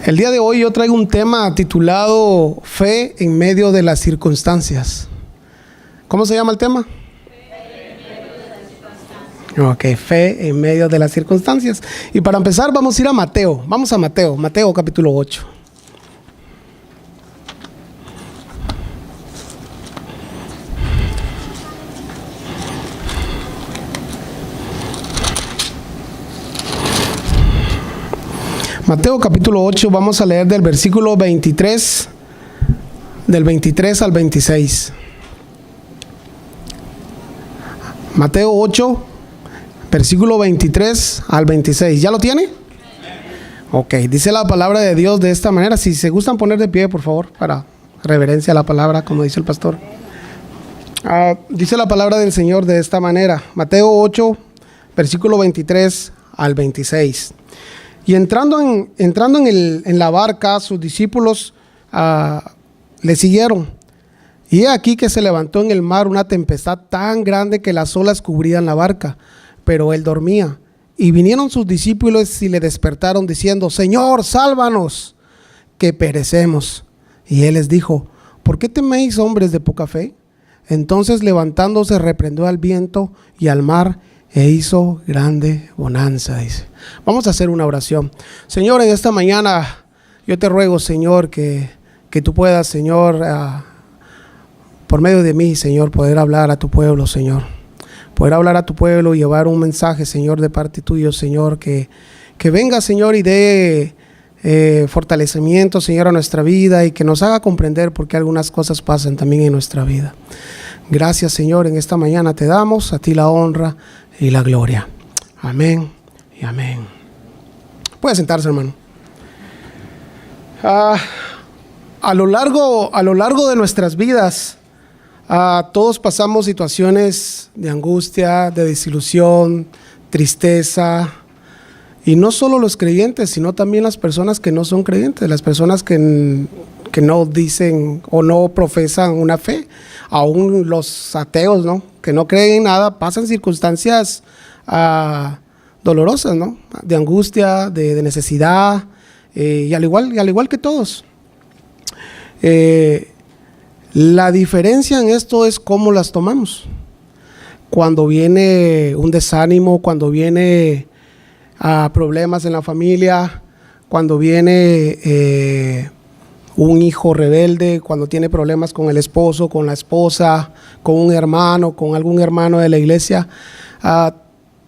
El día de hoy yo traigo un tema titulado Fe en medio de las circunstancias. ¿Cómo se llama el tema? Ok, fe en medio de las circunstancias. Y para empezar vamos a ir a Mateo. Vamos a Mateo capítulo 8. Mateo capítulo 8, vamos a leer del versículo 23, del 23 al 26. Mateo 8, versículo 23 al 26. ¿Ya lo tiene? Ok, dice la palabra de Dios de esta manera. Si se gustan poner de pie, por favor, para reverencia a la palabra, como dice el pastor. Dice la palabra del Señor de esta manera. Mateo 8, versículo 23 al 26. Y entrando en la barca, sus discípulos le siguieron. Y he aquí que se levantó en el mar una tempestad tan grande que las olas cubrían la barca, pero él dormía. Y vinieron sus discípulos y le despertaron diciendo: Señor, sálvanos, que perecemos. Y él les dijo: ¿por qué teméis, hombres de poca fe? Entonces levantándose reprendió al viento y al mar, e hizo grande bonanza, dice. Vamos a hacer una oración. Señor, en esta mañana yo te ruego, Señor, que tú puedas, Señor, por medio de mí, Señor, poder hablar a tu pueblo, Señor. Poder hablar a tu pueblo y llevar un mensaje, Señor, de parte tuyo, Señor, que venga, Señor, y dé fortalecimiento, Señor, a nuestra vida y que nos haga comprender por qué algunas cosas pasan también en nuestra vida. Gracias, Señor, en esta mañana te damos a ti la honra y la gloria. Amén y amén. Puede sentarse, hermano. A lo largo de nuestras vidas, todos pasamos situaciones de angustia, de desilusión, tristeza. Y no solo los creyentes, sino también las personas que no son creyentes, las personas que no dicen o no profesan una fe. Aún los ateos, ¿no?, que no creen en nada, pasan circunstancias dolorosas, ¿no?, de angustia, de necesidad, y al igual que todos. La diferencia en esto es cómo las tomamos. Cuando viene un desánimo, cuando viene problemas en la familia, cuando viene un hijo rebelde, cuando tiene problemas con el esposo, con la esposa, con un hermano, con algún hermano de la iglesia.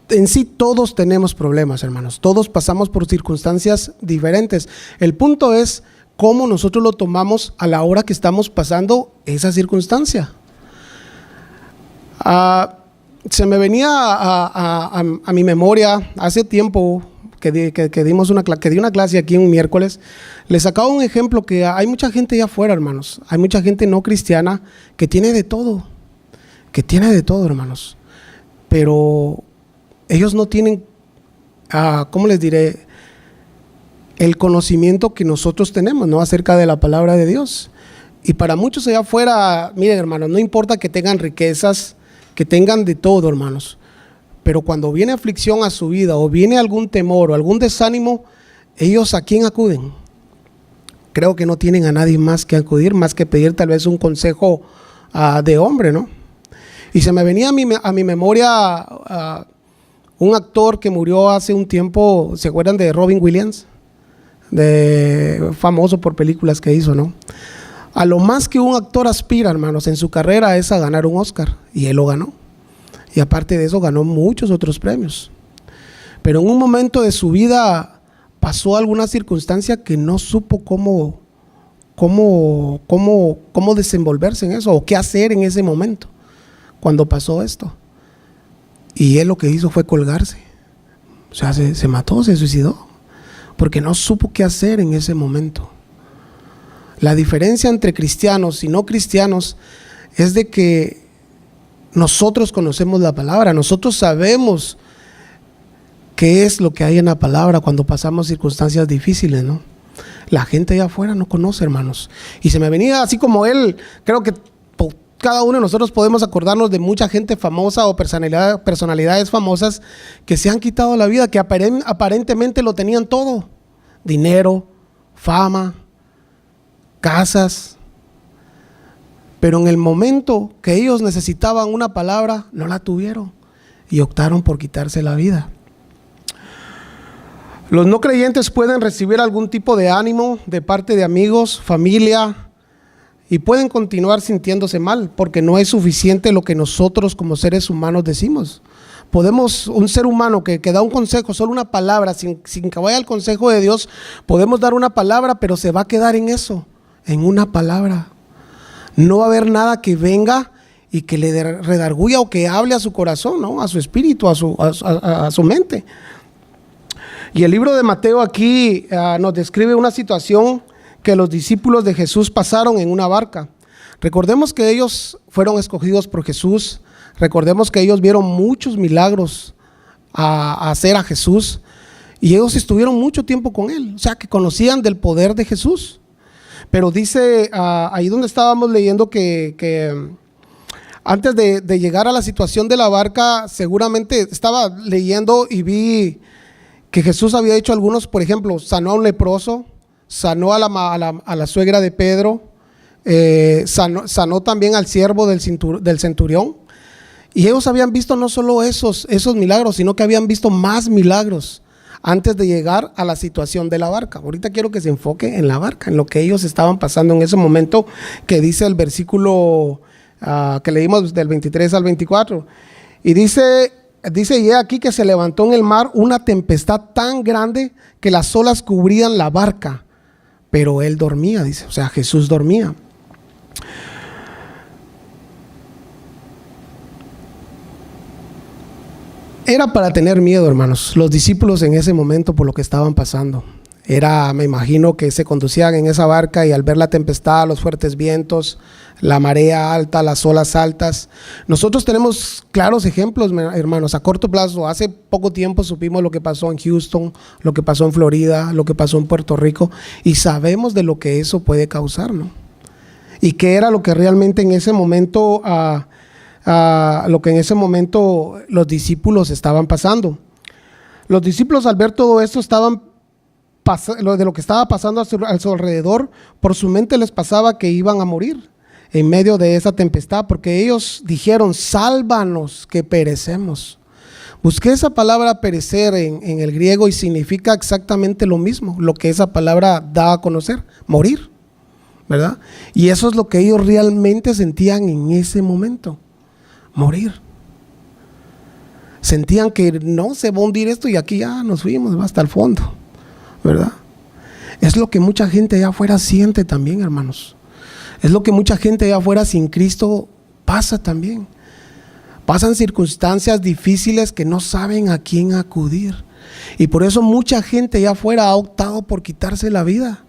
En sí todos tenemos problemas, hermanos. Todos pasamos por circunstancias diferentes. El punto es cómo nosotros lo tomamos a la hora que estamos pasando esa circunstancia. Se me venía a mi memoria hace tiempo que di una clase aquí un miércoles. Les sacaba un ejemplo que hay mucha gente allá afuera, hermanos. Hay mucha gente no cristiana que tiene de todo. Hermanos. Pero ellos no tienen, ¿cómo les diré?, el conocimiento que nosotros tenemos, ¿no?, acerca de la palabra de Dios. Y para muchos allá afuera, miren, hermanos, no importa que tengan riquezas, que tengan de todo, hermanos, pero cuando viene aflicción a su vida o viene algún temor o algún desánimo, ellos ¿a quién acuden? Creo que no tienen a nadie más que acudir, más que pedir tal vez un consejo de hombre, ¿no? Y se me venía a mi memoria un actor que murió hace un tiempo. ¿Se acuerdan de Robin Williams? Famoso por películas que hizo, ¿no? A lo más que un actor aspira, hermanos, en su carrera es a ganar un Oscar, y él lo ganó. Y aparte de eso ganó muchos otros premios. Pero en un momento de su vida pasó alguna circunstancia que no supo cómo desenvolverse en eso, o qué hacer en ese momento cuando pasó esto. Y él lo que hizo fue colgarse. O sea, se mató, se suicidó, porque no supo qué hacer en ese momento. La diferencia entre cristianos y no cristianos es de que nosotros conocemos la palabra, nosotros sabemos qué es lo que hay en la palabra cuando pasamos circunstancias difíciles, ¿no? La gente allá afuera no conoce, hermanos. Y se me venía así como él. Creo que cada uno de nosotros podemos acordarnos de mucha gente famosa o personalidades famosas que se han quitado la vida, que aparentemente lo tenían todo: dinero, fama, casas. Pero en el momento que ellos necesitaban una palabra, no la tuvieron y optaron por quitarse la vida. Los no creyentes pueden recibir algún tipo de ánimo de parte de amigos, familia, y pueden continuar sintiéndose mal porque no es suficiente lo que nosotros como seres humanos decimos. Un ser humano que da un consejo, solo una palabra, sin que vaya al consejo de Dios, podemos dar una palabra, pero se va a quedar en eso, en una palabra. No va a haber nada que venga y que le redarguya o que hable a su corazón, ¿no? A su espíritu, a su mente. Y el libro de Mateo aquí nos describe una situación que los discípulos de Jesús pasaron en una barca. Recordemos que ellos fueron escogidos por Jesús. Recordemos que ellos vieron muchos milagros a hacer a Jesús y ellos estuvieron mucho tiempo con él, o sea que conocían del poder de Jesús. Pero dice ahí donde estábamos leyendo que antes de llegar a la situación de la barca, seguramente estaba leyendo y vi que Jesús había hecho algunos, por ejemplo, sanó a un leproso, sanó a la suegra de Pedro, sanó también al siervo del centurión. Y ellos habían visto no solo esos milagros, sino que habían visto más milagros antes de llegar a la situación de la barca. Ahorita quiero que se enfoque en la barca, en lo que ellos estaban pasando en ese momento, que dice el versículo que leímos del 23 al 24. Y dice, y he aquí que se levantó en el mar una tempestad tan grande que las olas cubrían la barca, pero él dormía, dice, o sea, Jesús dormía. Era para tener miedo, hermanos, los discípulos en ese momento por lo que estaban pasando. Me imagino que se conducían en esa barca y al ver la tempestad, los fuertes vientos, la marea alta, las olas altas. Nosotros tenemos claros ejemplos, hermanos, a corto plazo. Hace poco tiempo supimos lo que pasó en Houston, lo que pasó en Florida, lo que pasó en Puerto Rico, y sabemos de lo que eso puede causar, ¿no? Y qué era lo que realmente en ese momento los discípulos estaban pasando. Los discípulos, al ver todo esto, de lo que estaba pasando a su alrededor, por su mente les pasaba que iban a morir en medio de esa tempestad, porque ellos dijeron: sálvanos que perecemos. Busqué esa palabra perecer en el griego y significa exactamente lo mismo, lo que esa palabra da a conocer: morir, ¿verdad? Y eso es lo que ellos realmente sentían en ese momento: morir. Sentían que no se va a hundir esto y aquí ya nos fuimos, va hasta el fondo, ¿verdad? Es lo que mucha gente allá afuera siente también, hermanos. Es lo que mucha gente allá afuera sin Cristo pasa también. Pasan circunstancias difíciles que no saben a quién acudir. Y por eso mucha gente allá afuera ha optado por quitarse la vida.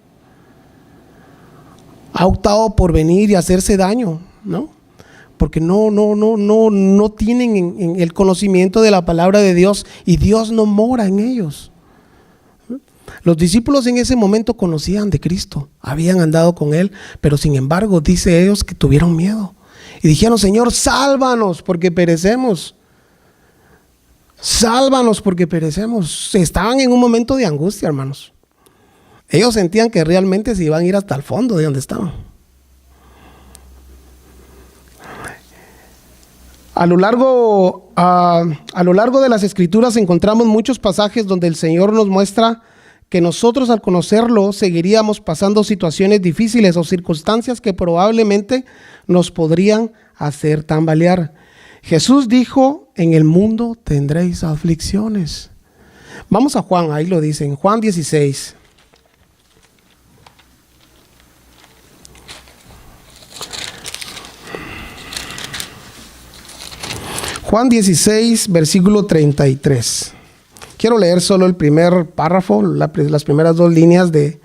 Ha optado por venir y hacerse daño, ¿no? Porque no tienen en el conocimiento de la palabra de Dios y Dios no mora en ellos. Los discípulos en ese momento conocían de Cristo, habían andado con Él, pero sin embargo dice ellos que tuvieron miedo y dijeron: Señor, sálvanos porque perecemos. Sálvanos porque perecemos. Estaban en un momento de angustia, hermanos. Ellos sentían que realmente se iban a ir hasta el fondo de donde estaban. A lo largo de las Escrituras encontramos muchos pasajes donde el Señor nos muestra que nosotros, al conocerlo, seguiríamos pasando situaciones difíciles o circunstancias que probablemente nos podrían hacer tambalear. Jesús dijo: en el mundo tendréis aflicciones. Vamos a Juan, ahí lo dice, en Juan 16. Juan 16, versículo 33. Quiero leer solo el primer párrafo, las primeras dos líneas de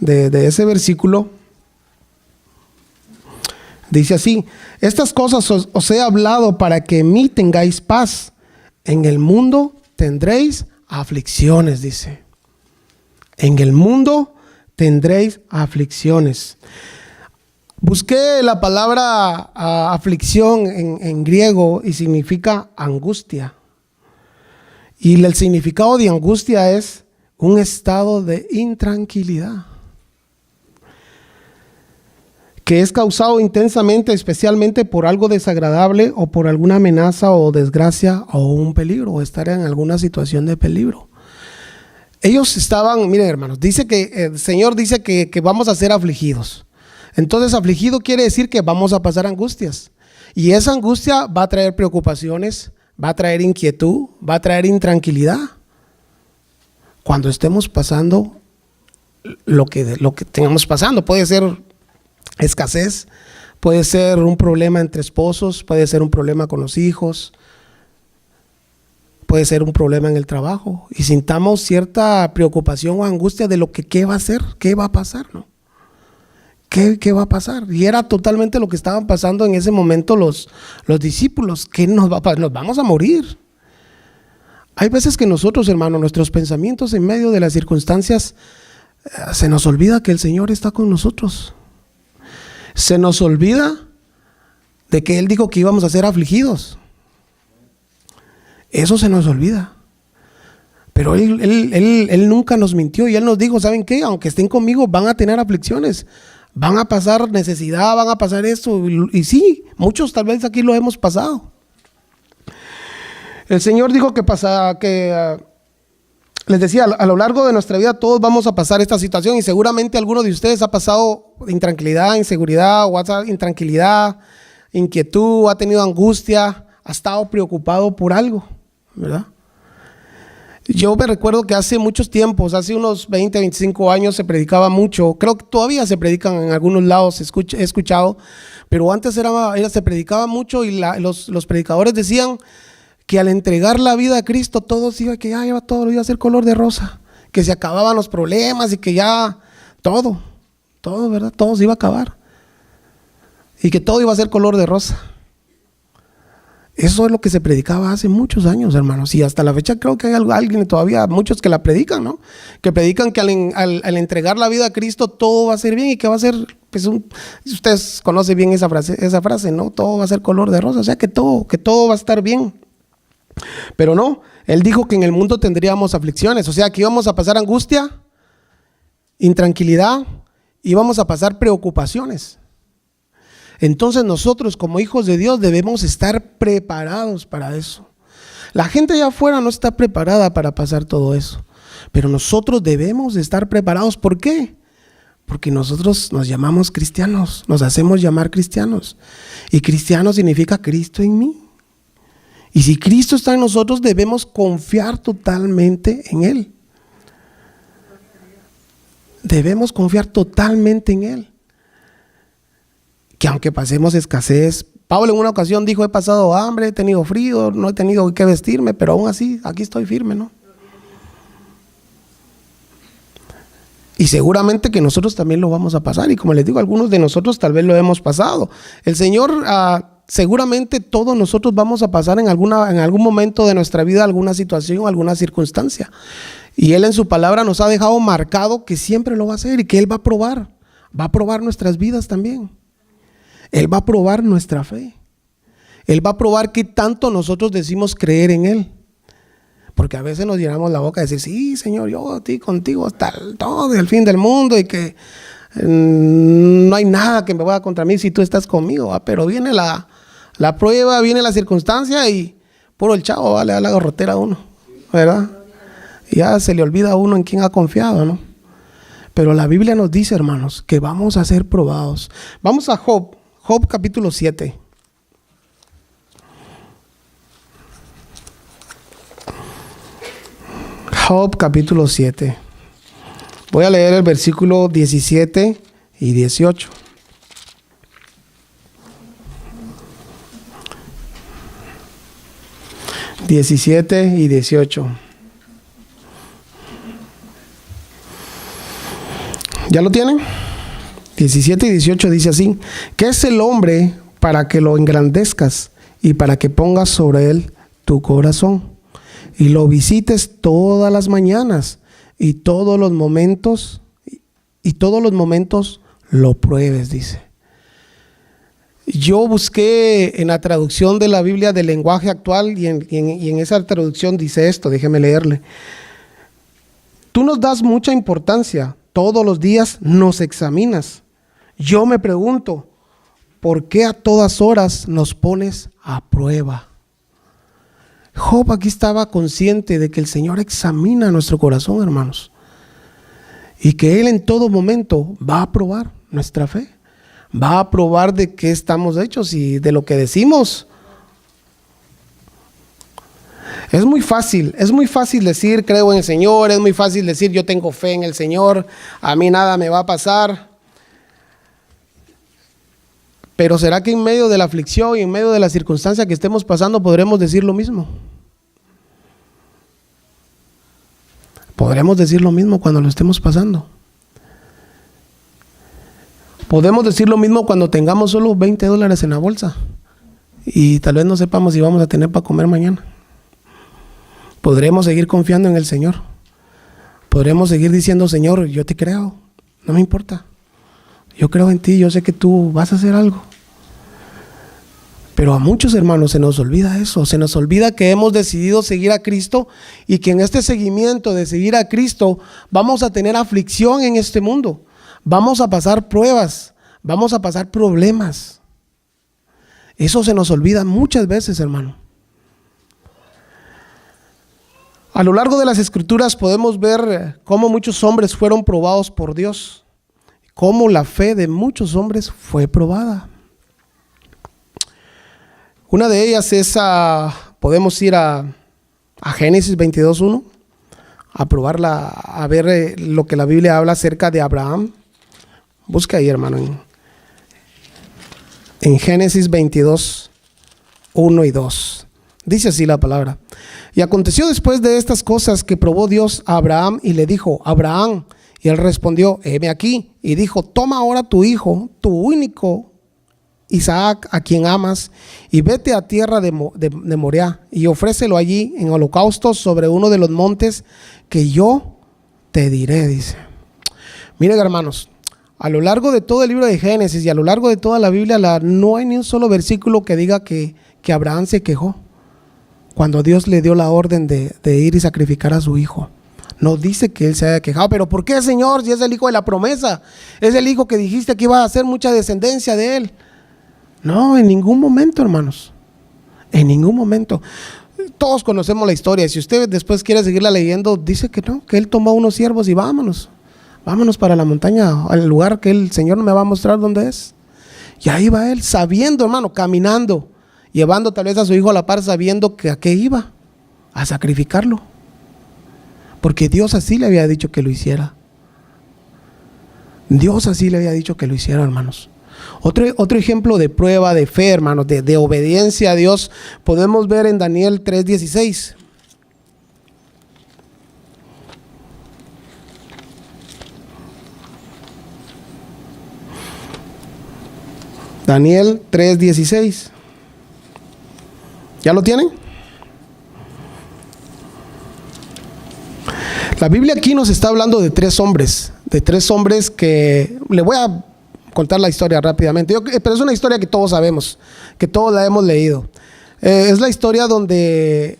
ese versículo. Dice así: estas cosas os he hablado para que en mí tengáis paz. En el mundo tendréis aflicciones, dice. En el mundo tendréis aflicciones. Busqué la palabra aflicción en griego y significa angustia. Y el significado de angustia es un estado de intranquilidad. que es causado intensamente, especialmente por algo desagradable o por alguna amenaza o desgracia o un peligro, o estar en alguna situación de peligro. Ellos estaban, miren hermanos, dice que el Señor dice que vamos a ser afligidos. Entonces afligido quiere decir que vamos a pasar angustias. Y esa angustia va a traer preocupaciones, va a traer inquietud, va a traer intranquilidad. Cuando estemos pasando lo que tengamos pasando, puede ser escasez, puede ser un problema entre esposos, puede ser un problema con los hijos, puede ser un problema en el trabajo, y sintamos cierta preocupación o angustia de lo que qué va a hacer, qué va a pasar, ¿no? ¿Qué va a pasar? Y era totalmente lo que estaban pasando en ese momento los discípulos. ¿Qué nos vamos a morir? Hay veces que nosotros, hermano, nuestros pensamientos en medio de las circunstancias, se nos olvida que el Señor está con nosotros. Se nos olvida de que Él dijo que íbamos a ser afligidos. Eso se nos olvida. Pero Él nunca nos mintió, y Él nos dijo, ¿saben qué? Aunque estén conmigo, van a tener aflicciones, van a pasar necesidad, van a pasar esto. Y sí, muchos tal vez aquí lo hemos pasado. El Señor dijo les decía, a lo largo de nuestra vida todos vamos a pasar esta situación, y seguramente alguno de ustedes ha pasado intranquilidad, inseguridad, intranquilidad, inquietud, ha tenido angustia, ha estado preocupado por algo, ¿verdad? Yo me recuerdo que hace muchos tiempos, hace unos 20, 25 años se predicaba mucho, creo que todavía se predican en algunos lados, he escuchado, pero antes se predicaba mucho, y los predicadores decían que al entregar la vida a Cristo todo iba a ser color de rosa, que se acababan los problemas y que ya todo, ¿verdad? Todo se iba a acabar y que todo iba a ser color de rosa. Eso es lo que se predicaba hace muchos años, hermanos, y hasta la fecha creo que hay alguien todavía, muchos que la predican, ¿no? Que predican que al entregar la vida a Cristo todo va a ser bien, y que va a ser, pues, ustedes conocen bien esa frase, ¿no? Todo va a ser color de rosa, o sea que todo va a estar bien. Pero no, Él dijo que en el mundo tendríamos aflicciones, o sea que íbamos a pasar angustia, intranquilidad, íbamos a pasar preocupaciones. Entonces nosotros como hijos de Dios debemos estar preparados para eso. La gente allá afuera no está preparada para pasar todo eso, pero nosotros debemos estar preparados. ¿Por qué? Porque nosotros nos llamamos cristianos, nos hacemos llamar cristianos, y cristiano significa Cristo en mí. Y si Cristo está en nosotros, debemos confiar totalmente en Él. Debemos confiar totalmente en Él. Que aunque pasemos escasez, Pablo en una ocasión dijo, he pasado hambre, he tenido frío, no he tenido que vestirme, pero aún así, aquí estoy firme, ¿no? Y seguramente que nosotros también lo vamos a pasar, y como les digo, algunos de nosotros tal vez lo hemos pasado. El Señor, seguramente todos nosotros vamos a pasar en algún momento de nuestra vida alguna situación, alguna circunstancia. Y Él en su palabra nos ha dejado marcado que siempre lo va a hacer, y que Él va a probar nuestras vidas también. Él va a probar nuestra fe. Él va a probar qué tanto nosotros decimos creer en Él. Porque a veces nos llenamos la boca de decir, sí, Señor, yo a ti, contigo hasta todo el fin del mundo, y que no hay nada que me vaya contra mí si tú estás conmigo. Pero viene la prueba, viene la circunstancia, y puro el chavo, le da la garrotera a uno, ¿verdad? Y ya se le olvida a uno en quién ha confiado, ¿no? Pero la Biblia nos dice, hermanos, que vamos a ser probados. Vamos a Job capítulo 7. Job capítulo 7. Voy a leer el versículo 17 y 18. Y 18. ¿Ya lo tienen? 17 y 18 dice así: ¿qué es el hombre para que lo engrandezcas y para que pongas sobre él tu corazón y lo visites todas las mañanas y todos los momentos lo pruebes? Dice. Yo busqué en la traducción de la Biblia del lenguaje actual, y en esa traducción dice esto, déjeme leerle. Tú nos das mucha importancia, todos los días nos examinas. Yo me pregunto, ¿por qué a todas horas nos pones a prueba? Job aquí estaba consciente de que el Señor examina nuestro corazón, hermanos, y que Él en todo momento va a probar nuestra fe, va a probar de qué estamos hechos y de lo que decimos. Es muy fácil decir creo en el Señor, es muy fácil decir yo tengo fe en el Señor, a mí nada me va a pasar. Pero ¿será que en medio de la aflicción y en medio de la circunstancia que estemos pasando podremos decir lo mismo? Podremos decir lo mismo cuando lo estemos pasando. Podemos decir lo mismo cuando tengamos solo $20 en la bolsa y tal vez no sepamos si vamos a tener para comer mañana. Podremos seguir confiando en el Señor. Podremos seguir diciendo, Señor, yo te creo, no me importa. Yo creo en ti, yo sé que tú vas a hacer algo. Pero a muchos hermanos se nos olvida eso, se nos olvida que hemos decidido seguir a Cristo y que en este seguimiento de seguir a Cristo vamos a tener aflicción en este mundo, vamos a pasar pruebas, vamos a pasar problemas. Eso se nos olvida muchas veces, hermano. A lo largo de las Escrituras podemos ver cómo muchos hombres fueron probados por Dios, cómo la fe de muchos hombres fue probada. Una de ellas es, podemos ir a Génesis 22:1, a probarla, a ver lo que la Biblia habla acerca de Abraham. Busca ahí, hermano, en Génesis 22:1 y 2. Dice así la palabra. Y aconteció después de estas cosas que probó Dios a Abraham y le dijo, Abraham, y él respondió, heme aquí. Y dijo, toma ahora tu hijo, tu único Isaac, a quien amas, y vete a tierra de Moriah, y ofrécelo allí en holocausto sobre uno de los montes que yo te diré, dice. Miren, hermanos, a lo largo de todo el libro de Génesis y a lo largo de toda la Biblia, no hay ni un solo versículo que diga que Abraham se quejó cuando Dios le dio la orden de ir y sacrificar a su hijo. No dice que él se haya quejado. ¿Pero por qué, Señor? Si es el hijo de la promesa, es el hijo que dijiste que iba a hacer mucha descendencia de él. No, en ningún momento, hermanos, en ningún momento. Todos conocemos la historia. Si usted después quiere seguirla leyendo, dice que no, que él tomó unos siervos y vámonos para la montaña, al lugar que el Señor me va a mostrar dónde es. Y ahí va él, sabiendo, hermano, caminando, llevando tal vez a su hijo a la par, sabiendo que a qué iba, a sacrificarlo, porque Dios así le había dicho que lo hiciera. Dios así le había dicho que lo hiciera, hermanos. Otro ejemplo de prueba de fe, hermanos, de obediencia a Dios, podemos ver en Daniel 3:16. Daniel 3:16. ¿Ya lo tienen? La Biblia aquí nos está hablando de tres hombres que le voy a contar la historia rápidamente, pero es una historia que todos sabemos, que todos la hemos leído. Es la historia donde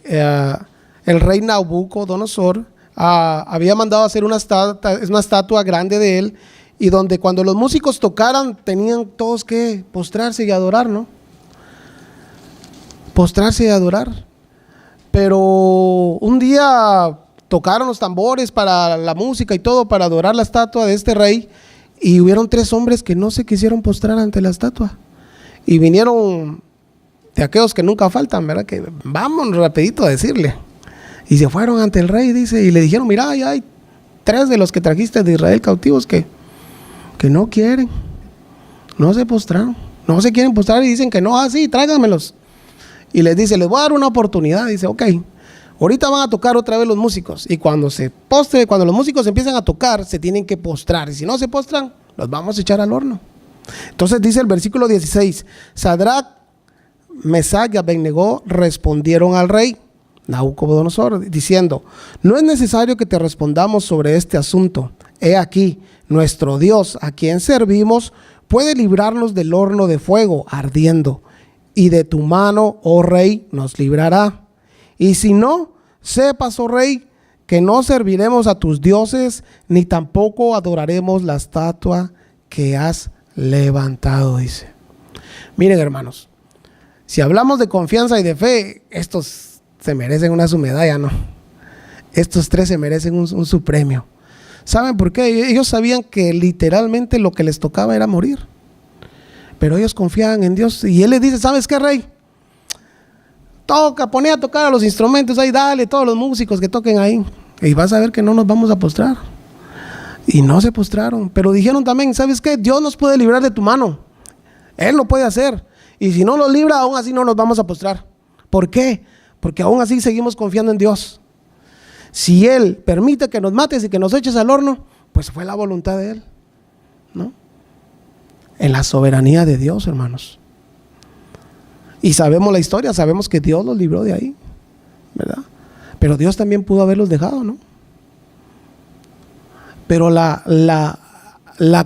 el rey Nabucodonosor había mandado hacer una estatua grande de él, y donde cuando los músicos tocaran tenían todos que postrarse y adorar, ¿no? Postrarse y adorar. Pero un día tocaron los tambores para la música y todo, para adorar la estatua de este rey, y hubieron tres hombres que no se quisieron postrar ante la estatua, y vinieron de aquellos que nunca faltan, ¿verdad? Que vamos rapidito a decirle, y se fueron ante el rey, dice, y le dijeron, mira, ya hay tres de los que trajiste de Israel cautivos que no quieren, no se postraron, no se quieren postrar, y dicen que no, sí, tráiganmelos. Y les dice, les voy a dar una oportunidad. Dice, ok, ahorita van a tocar otra vez los músicos, y cuando los músicos empiezan a tocar, se tienen que postrar, y si no se postran, los vamos a echar al horno. Entonces dice el versículo 16, Sadrach, Mesach y Abednego respondieron al rey Nabucodonosor, diciendo, no es necesario que te respondamos sobre este asunto. He aquí, nuestro Dios, a quien servimos, puede librarnos del horno de fuego ardiendo, y de tu mano, oh rey, nos librará. Y si no, sepas, oh rey, que no serviremos a tus dioses, ni tampoco adoraremos la estatua que has levantado, dice. Miren, hermanos, si hablamos de confianza y de fe, estos se merecen una su medalla, ¿no? Estos tres se merecen su premio. ¿Saben por qué? Ellos sabían que literalmente lo que les tocaba era morir, pero ellos confiaban en Dios. Y Él les dice: ¿sabes qué, rey? Poné a tocar a los instrumentos ahí, dale, todos los músicos que toquen ahí, y vas a ver que no nos vamos a postrar. Y no se postraron, pero dijeron también: ¿sabes qué? Dios nos puede librar de tu mano, Él lo puede hacer, y si no nos libra, aún así no nos vamos a postrar. ¿Por qué? Porque aún así seguimos confiando en Dios. Si Él permite que nos mates y que nos eches al horno, pues fue la voluntad de Él, ¿no? En la soberanía de Dios, hermanos. Y sabemos la historia, sabemos que Dios los libró de ahí, ¿verdad? Pero Dios también pudo haberlos dejado, ¿no? Pero la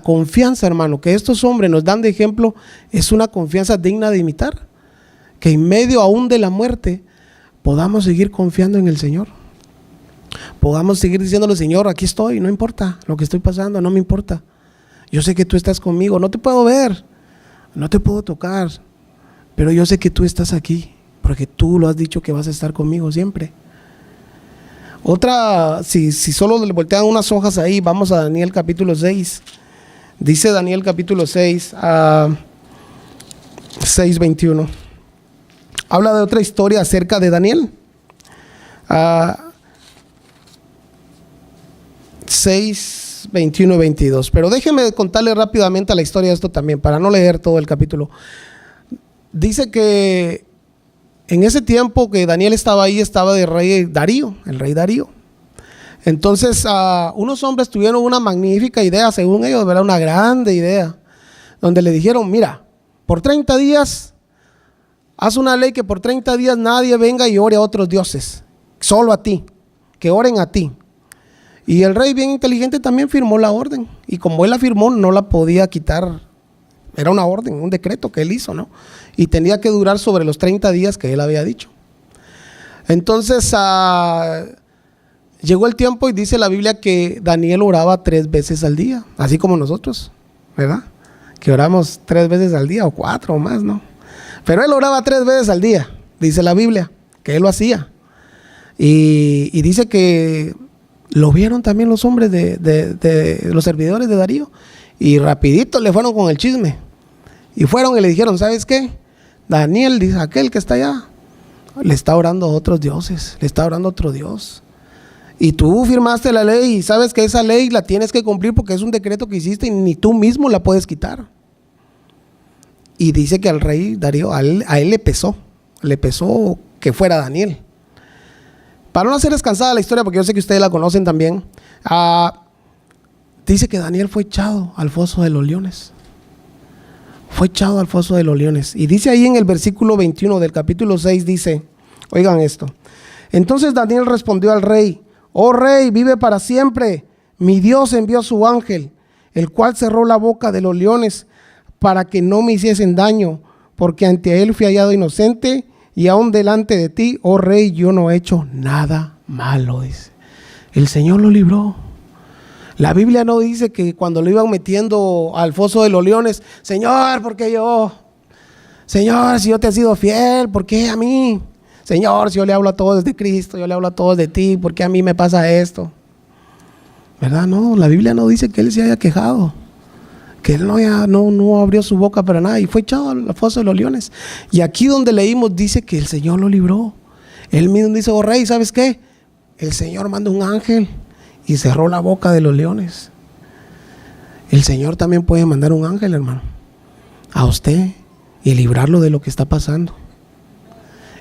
confianza, hermano, que estos hombres nos dan de ejemplo, es una confianza digna de imitar. Que en medio aún de la muerte podamos seguir confiando en el Señor. Podamos seguir diciéndole: Señor, aquí estoy, no importa lo que estoy pasando, no me importa. Yo sé que tú estás conmigo, no te puedo ver, no te puedo tocar, pero yo sé que tú estás aquí, porque tú lo has dicho que vas a estar conmigo siempre. Otra, si solo le voltean unas hojas ahí, vamos a Daniel capítulo 6. Dice Daniel capítulo 6, 6:21. Habla de otra historia acerca de Daniel. 6, 21 y 22. Pero déjeme contarle rápidamente la historia de esto también, para no leer todo el capítulo. Dice que en ese tiempo que Daniel estaba ahí, estaba de rey Darío, el rey Darío. Entonces unos hombres tuvieron una magnífica idea, según ellos, ¿verdad? Una grande idea, donde le dijeron: mira, por 30 días, haz una ley que por 30 días nadie venga y ore a otros dioses, solo a ti, que oren a ti. Y el rey, bien inteligente, también firmó la orden, y como él la firmó, no la podía quitar. Era una orden, un decreto que él hizo, ¿no? Y tenía que durar sobre los 30 días que él había dicho. Entonces llegó el tiempo, y dice la Biblia que Daniel oraba 3 veces al día, así como nosotros, ¿verdad? Que oramos 3 veces al día, o 4 o más, ¿no? Pero él oraba 3 veces al día, dice la Biblia, que él lo hacía. Y dice que lo vieron también los hombres de los servidores de Darío, y rapidito le fueron con el chisme. Y fueron y le dijeron: ¿sabes qué? Daniel, dice, aquel que está allá, le está orando a otros dioses, le está orando a otro Dios. Y tú firmaste la ley, y sabes que esa ley la tienes que cumplir porque es un decreto que hiciste y ni tú mismo la puedes quitar. Y dice que al rey Darío, a él le pesó que fuera Daniel. Para no hacer descansada la historia, porque yo sé que ustedes la conocen también, dice que Daniel fue echado al foso de los leones. Fue echado al foso de los leones. Y dice ahí en el versículo 21 del capítulo 6, dice, oigan esto: entonces Daniel respondió al rey: oh rey, vive para siempre. Mi Dios envió a su ángel, el cual cerró la boca de los leones para que no me hiciesen daño, porque ante él fui hallado inocente, y aún delante de ti, oh rey, yo no he hecho nada malo. Dice, el Señor lo libró. La Biblia no dice que cuando lo iban metiendo al foso de los leones: Señor, ¿por qué yo? Señor, si yo te he sido fiel, ¿por qué a mí? Señor, si yo le hablo a todos de Cristo, yo le hablo a todos de ti, ¿por qué a mí me pasa esto? ¿Verdad? No, la Biblia no dice que él se haya quejado, que él no abrió su boca para nada, y fue echado al foso de los leones. Y aquí donde leímos dice que el Señor lo libró. Él mismo dice: oh rey, ¿sabes qué? El Señor mandó un ángel y cerró la boca de los leones. El Señor también puede mandar un ángel, hermano, a usted y librarlo de lo que está pasando.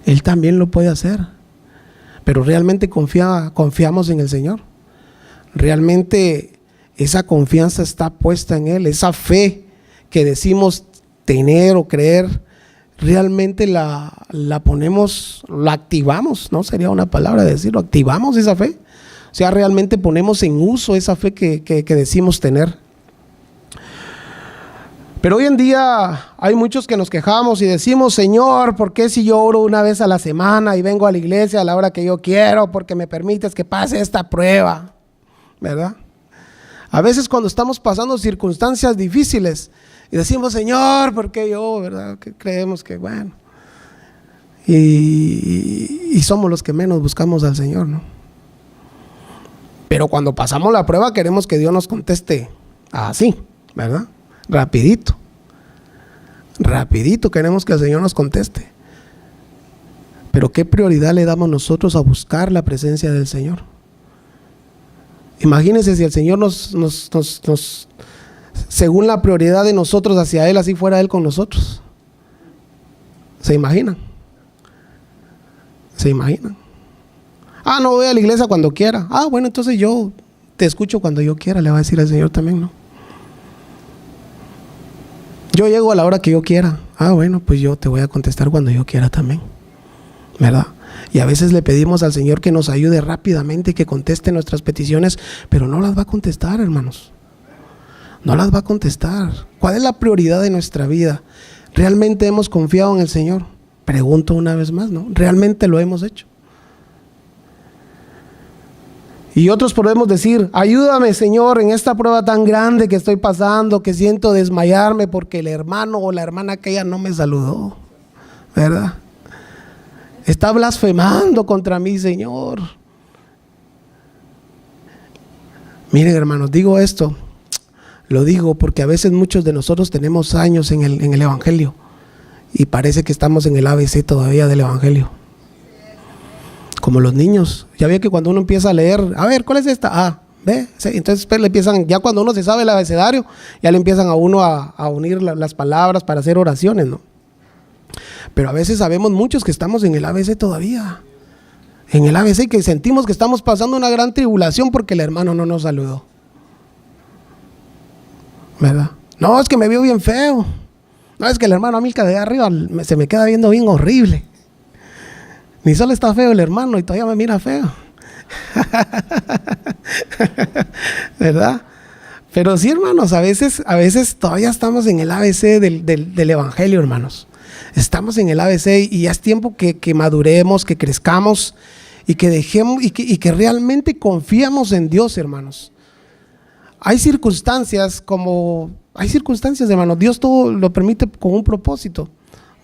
Él también lo puede hacer. Pero realmente confiamos en el Señor. Realmente esa confianza está puesta en Él. Esa fe que decimos tener o creer, realmente la ponemos, la activamos, ¿no? Sería una palabra decirlo, activamos esa fe. O sea, realmente ponemos en uso esa fe que decimos tener. Pero hoy en día hay muchos que nos quejamos y decimos: Señor, ¿por qué si yo oro una vez a la semana y vengo a la iglesia a la hora que yo quiero, porque me permites que pase esta prueba? ¿Verdad? A veces cuando estamos pasando circunstancias difíciles y decimos, Señor, ¿por qué yo? ¿Verdad? Que creemos que bueno. Y somos los que menos buscamos al Señor, ¿no? Pero cuando pasamos la prueba queremos que Dios nos conteste así, ¿verdad? Rapidito queremos que el Señor nos conteste. Pero ¿qué prioridad le damos nosotros a buscar la presencia del Señor? Imagínense si el Señor nos según la prioridad de nosotros hacia Él, así fuera Él con nosotros. ¿Se imaginan? ¿Se imaginan? Ah, no voy a la iglesia cuando quiera. Ah, bueno, entonces yo te escucho cuando yo quiera, le va a decir al Señor también, ¿no? Yo llego a la hora que yo quiera. Ah, bueno, pues yo te voy a contestar cuando yo quiera también, ¿verdad? Y a veces le pedimos al Señor que nos ayude rápidamente y que conteste nuestras peticiones, pero no las va a contestar, hermanos. No las va a contestar. ¿Cuál es la prioridad de nuestra vida? ¿Realmente hemos confiado en el Señor? Pregunto una vez más, ¿no? ¿Realmente lo hemos hecho? Y otros podemos decir, ayúdame, Señor, en esta prueba tan grande que estoy pasando, que siento desmayarme porque el hermano o la hermana aquella no me saludó, ¿verdad? Está blasfemando contra mí, Señor. Miren, hermanos, digo esto, lo digo porque a veces muchos de nosotros tenemos años en el Evangelio y parece que estamos en el ABC todavía del Evangelio. Como los niños, ya ve que cuando uno empieza a leer, a ver, ¿cuál es esta? Ah, ve, sí. Entonces pues, le empiezan, ya cuando uno se sabe el abecedario, ya le empiezan a uno a unir las palabras para hacer oraciones, ¿no? Pero a veces sabemos muchos que estamos en el ABC todavía, en el ABC, que sentimos que estamos pasando una gran tribulación porque el hermano no nos saludó, ¿verdad? No, es que me vio bien feo. No, es que el hermano Amilcar de arriba se me queda viendo bien horrible. Ni solo está feo el hermano y todavía me mira feo. ¿Verdad? Pero sí, hermanos, a veces todavía estamos en el ABC del Evangelio, hermanos. Estamos en el ABC y ya es tiempo que maduremos, que crezcamos y que dejemos y que realmente confiamos en Dios, hermanos. Hay circunstancias, hermanos. Dios todo lo permite con un propósito.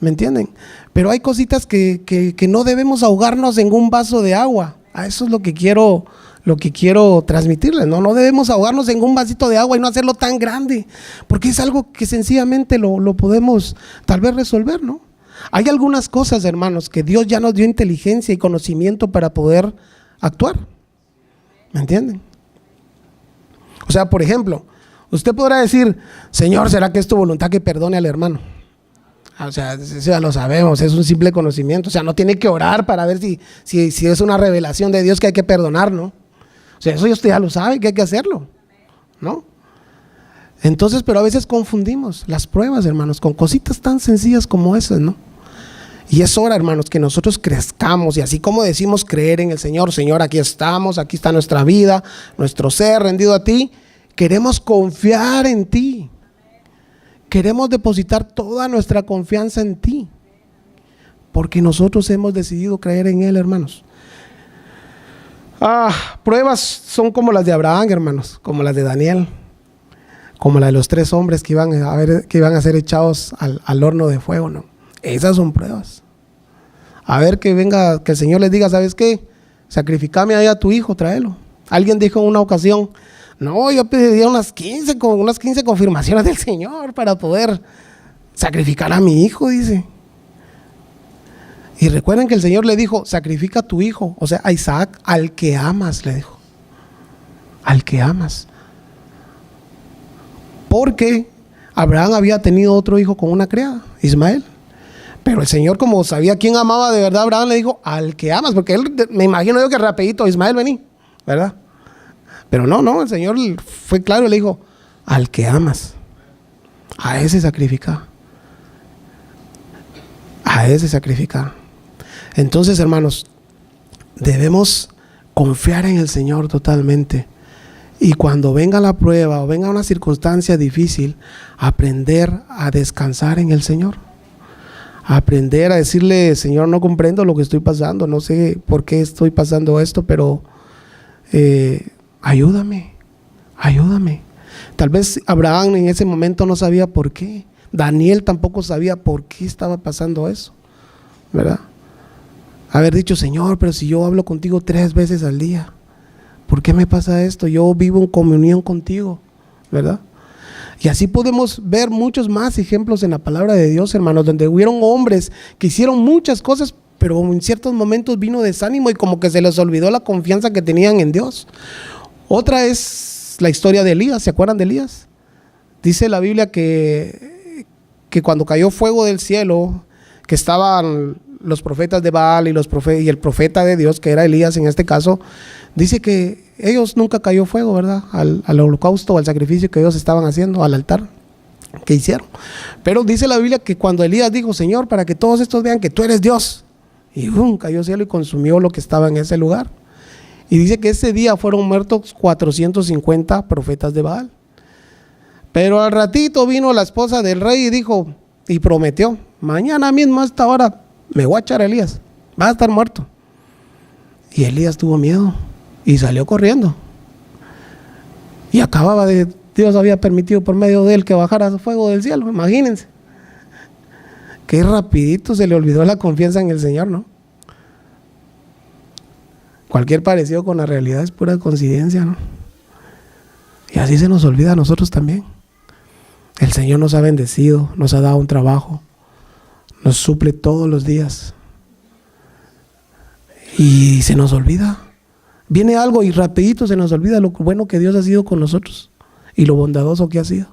¿Me entienden? Pero hay cositas que no debemos ahogarnos en un vaso de agua. A eso es lo que quiero transmitirles, ¿no? No debemos ahogarnos en un vasito de agua y no hacerlo tan grande, porque es algo que sencillamente lo podemos tal vez resolver, ¿no? Hay algunas cosas, hermanos, que Dios ya nos dio inteligencia y conocimiento para poder actuar. ¿Me entienden? O sea, por ejemplo, usted podrá decir, Señor, ¿será que es tu voluntad que perdone al hermano? O sea, eso ya lo sabemos, es un simple conocimiento. O sea, no tiene que orar para ver si es una revelación de Dios que hay que perdonar, ¿no? O sea, eso usted ya lo sabe, que hay que hacerlo, ¿no? Entonces, pero a veces confundimos las pruebas, hermanos, con cositas tan sencillas como esas, ¿no? Y es hora, hermanos, que nosotros crezcamos y así como decimos creer en el Señor, Señor, aquí estamos, aquí está nuestra vida, nuestro ser rendido a ti, queremos confiar en ti. Queremos depositar toda nuestra confianza en ti, porque nosotros hemos decidido creer en Él, hermanos. Pruebas son como las de Abraham, hermanos, como las de Daniel, como la de los 3 hombres que iban a ser echados al horno de fuego, ¿no? Esas son pruebas. A ver que venga, que el Señor les diga, ¿sabes qué? Sacrificame ahí a tu hijo, tráelo. Alguien dijo en una ocasión, no, yo pediría unas 15 confirmaciones del Señor para poder sacrificar a mi hijo, dice. Y recuerden que el Señor le dijo, sacrifica a tu hijo, o sea, a Isaac, al que amas, le dijo. Al que amas. Porque Abraham había tenido otro hijo con una criada, Ismael. Pero el Señor, como sabía quién amaba de verdad a Abraham, le dijo, al que amas, porque él, me imagino yo que rapidito, Ismael, vení, ¿verdad? Pero no, el Señor fue claro y le dijo, al que amas, a ese sacrifica. A ese sacrifica. Entonces, hermanos, debemos confiar en el Señor totalmente. Y cuando venga la prueba o venga una circunstancia difícil, aprender a descansar en el Señor. Aprender a decirle, Señor, no comprendo lo que estoy pasando, no sé por qué estoy pasando esto, pero ayúdame ayúdame. Tal vez Abraham en ese momento no sabía por qué. Daniel tampoco sabía por qué estaba pasando eso, ¿verdad? Haber dicho, Señor, pero si yo hablo contigo 3 veces al día, ¿por qué me pasa esto? Yo vivo en comunión contigo, ¿verdad? Y así podemos ver muchos más ejemplos en la palabra de Dios, hermanos, donde hubieron hombres que hicieron muchas cosas, pero en ciertos momentos vino desánimo y como que se les olvidó la confianza que tenían en Dios. Otra es la historia de Elías. ¿Se acuerdan de Elías? Dice la Biblia que cuando cayó fuego del cielo, que estaban los profetas de Baal y el profeta de Dios, que era Elías en este caso, dice que ellos nunca cayó fuego, ¿verdad? Al holocausto, al sacrificio que ellos estaban haciendo, al altar que hicieron. Pero dice la Biblia que cuando Elías dijo, Señor, para que todos estos vean que tú eres Dios, y cayó cielo y consumió lo que estaba en ese lugar. Y dice que ese día fueron muertos 450 profetas de Baal. Pero al ratito vino la esposa del rey y dijo, y prometió, mañana mismo a esta hora me voy a echar a Elías, va a estar muerto. Y Elías tuvo miedo y salió corriendo. Y Dios había permitido por medio de él que bajara fuego del cielo, imagínense. Qué rapidito se le olvidó la confianza en el Señor, ¿no? Cualquier parecido con la realidad es pura coincidencia, ¿no? Y así se nos olvida a nosotros también. El Señor nos ha bendecido, nos ha dado un trabajo, nos suple todos los días. Y se nos olvida. Viene algo y rapidito se nos olvida lo bueno que Dios ha sido con nosotros y lo bondadoso que ha sido.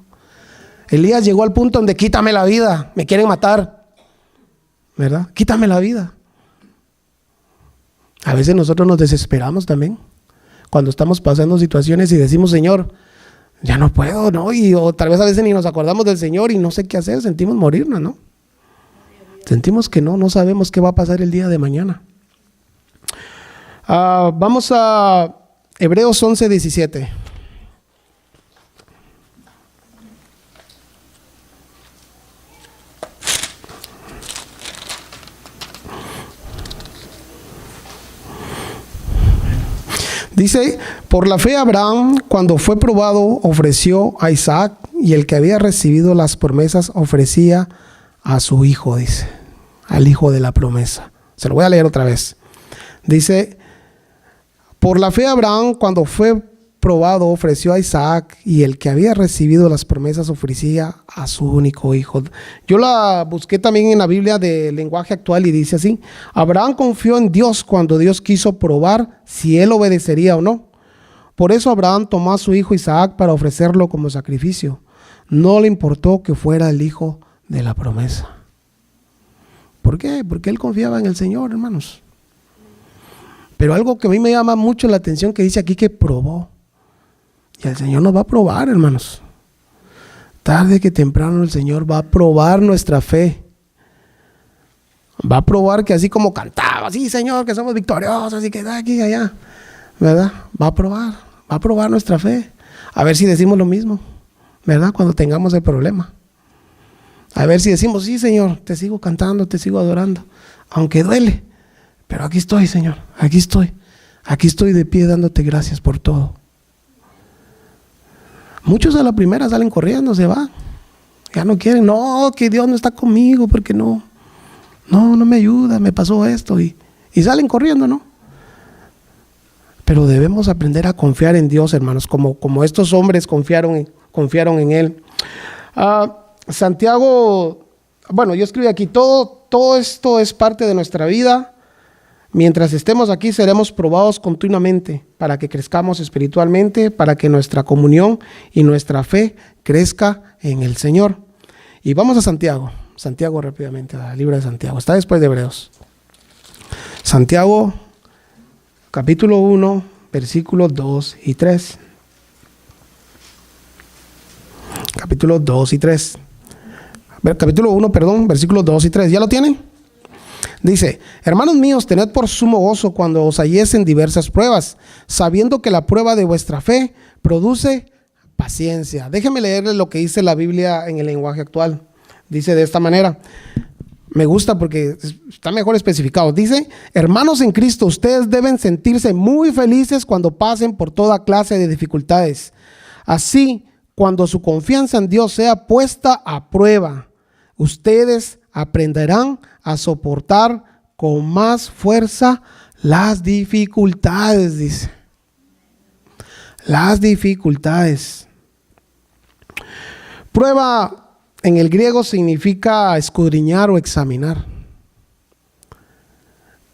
Elías llegó al punto donde quítame la vida, me quieren matar, ¿verdad? Quítame la vida. A veces nosotros nos desesperamos también cuando estamos pasando situaciones y decimos, Señor, ya no puedo, ¿no? O tal vez a veces ni nos acordamos del Señor y no sé qué hacer, sentimos morirnos, ¿no? Sentimos que no sabemos qué va a pasar el día de mañana. Vamos a Hebreos 11:17. Dice, por la fe Abraham, cuando fue probado, ofreció a Isaac, y el que había recibido las promesas ofrecía a su hijo, dice, al hijo de la promesa. Se lo voy a leer otra vez. Dice, por la fe Abraham, cuando fue probado, ofreció a Isaac, y el que había recibido las promesas ofrecía a su único hijo. Yo la busqué también en la Biblia de lenguaje actual y dice así: Abraham confió en Dios cuando Dios quiso probar si él obedecería o no. Por eso Abraham tomó a su hijo Isaac para ofrecerlo como sacrificio. No le importó que fuera el hijo de la promesa. ¿Por qué? Porque él confiaba en el Señor, hermanos. Pero algo que a mí me llama mucho la atención que dice aquí que probó. Y el Señor nos va a probar, hermanos. Tarde que temprano el Señor va a probar nuestra fe. Va a probar que así como cantaba, sí, Señor, que somos victoriosos y que de aquí y allá, ¿verdad? Va a probar nuestra fe. A ver si decimos lo mismo, ¿verdad? Cuando tengamos el problema. A ver si decimos, sí, Señor, te sigo cantando, te sigo adorando, aunque duele. Pero aquí estoy, Señor, aquí estoy de pie dándote gracias por todo. Muchos a la primera salen corriendo, se van, ya no quieren, no, que Dios no está conmigo, porque no me ayuda, me pasó esto, y salen corriendo, ¿no? Pero debemos aprender a confiar en Dios, hermanos, como estos hombres confiaron en Él. Santiago, bueno, yo escribí aquí, todo esto es parte de nuestra vida. Mientras estemos aquí seremos probados continuamente para que crezcamos espiritualmente, para que nuestra comunión y nuestra fe crezca en el Señor. Y vamos a Santiago rápidamente, al libro de Santiago, está después de Hebreos. Santiago, capítulo 1, versículos 2 y 3. Capítulo 2 y 3. Capítulo 1, versículos 2 y 3. ¿Ya lo tienen? Dice, hermanos míos, tened por sumo gozo cuando os halléis en diversas pruebas, sabiendo que la prueba de vuestra fe produce paciencia. Déjenme leerles lo que dice la Biblia en el lenguaje actual. Dice de esta manera, me gusta porque está mejor especificado. Dice, hermanos en Cristo, ustedes deben sentirse muy felices cuando pasen por toda clase de dificultades. Así, cuando su confianza en Dios sea puesta a prueba, ustedes aprenderán a soportar con más fuerza las dificultades, dice. Las dificultades. Prueba en el griego significa escudriñar o examinar.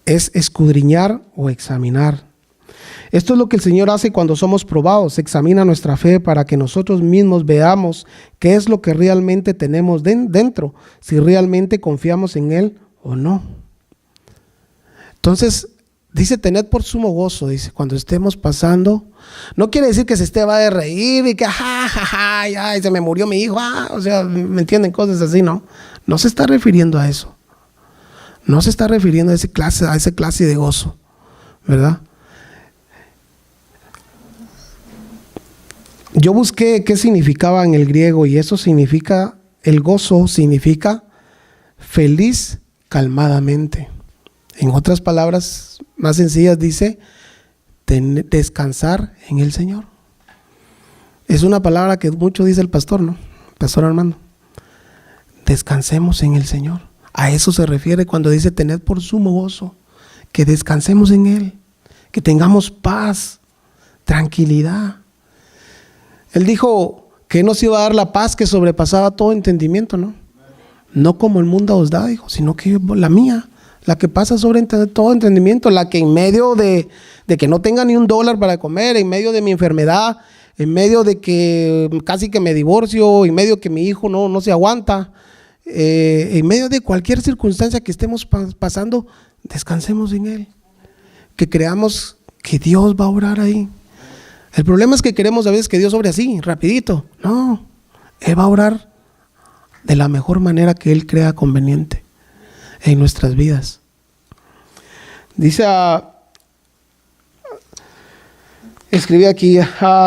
Es escudriñar o examinar. Esto es lo que el Señor hace cuando somos probados. Examina nuestra fe para que nosotros mismos veamos qué es lo que realmente tenemos dentro, si realmente confiamos en Él o no. Entonces, dice, tened por sumo gozo, dice, cuando estemos pasando. No quiere decir que se esté va a reír y que ya, se me murió mi hijo, o sea, ¿me entienden? Cosas así, ¿no? No se está refiriendo a eso. No se está refiriendo a esa clase de gozo, ¿verdad? Yo busqué qué significaba en el griego y eso significa, el gozo significa feliz calmadamente. En otras palabras más sencillas dice, descansar en el Señor. Es una palabra que mucho dice el pastor, ¿no? Pastor Armando. Descansemos en el Señor. A eso se refiere cuando dice tened por sumo gozo, que descansemos en Él, que tengamos paz, tranquilidad. Él dijo que nos iba a dar la paz que sobrepasaba todo entendimiento, ¿no? No como el mundo os da, dijo, sino que la mía, la que pasa sobre todo entendimiento, la que en medio de que no tenga ni $1 para comer, en medio de mi enfermedad, en medio de que casi que me divorcio, en medio de que mi hijo no se aguanta, en medio de cualquier circunstancia que estemos pasando, descansemos en Él, que creamos que Dios va a obrar ahí. El problema es que queremos a veces que Dios obre así, rapidito. No, Él va a obrar de la mejor manera que Él crea conveniente en nuestras vidas. Dice, escribí aquí,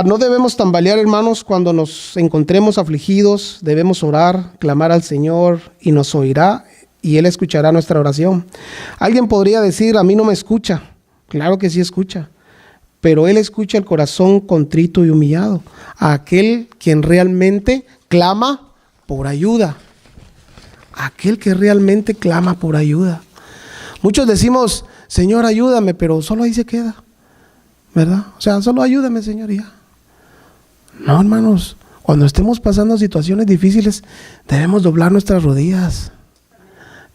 no debemos tambalear, hermanos, cuando nos encontremos afligidos, debemos orar, clamar al Señor y nos oirá y Él escuchará nuestra oración. Alguien podría decir, a mí no me escucha. Claro que sí escucha, pero Él escucha el corazón contrito y humillado, a aquel quien realmente clama por ayuda. Aquel que realmente clama por ayuda. Muchos decimos, Señor, ayúdame, pero solo ahí se queda, ¿verdad? O sea, solo ayúdame, Señor, y ya. No, hermanos, cuando estemos pasando situaciones difíciles, debemos doblar nuestras rodillas,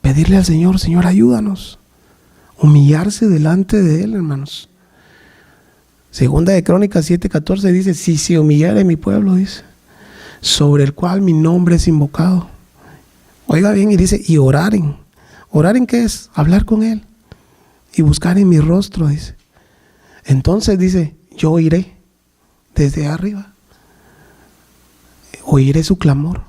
pedirle al Señor, Señor, ayúdanos, humillarse delante de Él, hermanos. Segunda de Crónicas 7:14 dice, si se humillare mi pueblo, dice, sobre el cual mi nombre es invocado. Oiga bien, y dice, y oraren. ¿Oraren qué es? Hablar con Él y buscar en mi rostro, dice. Entonces dice, yo oiré desde arriba, oiré su clamor.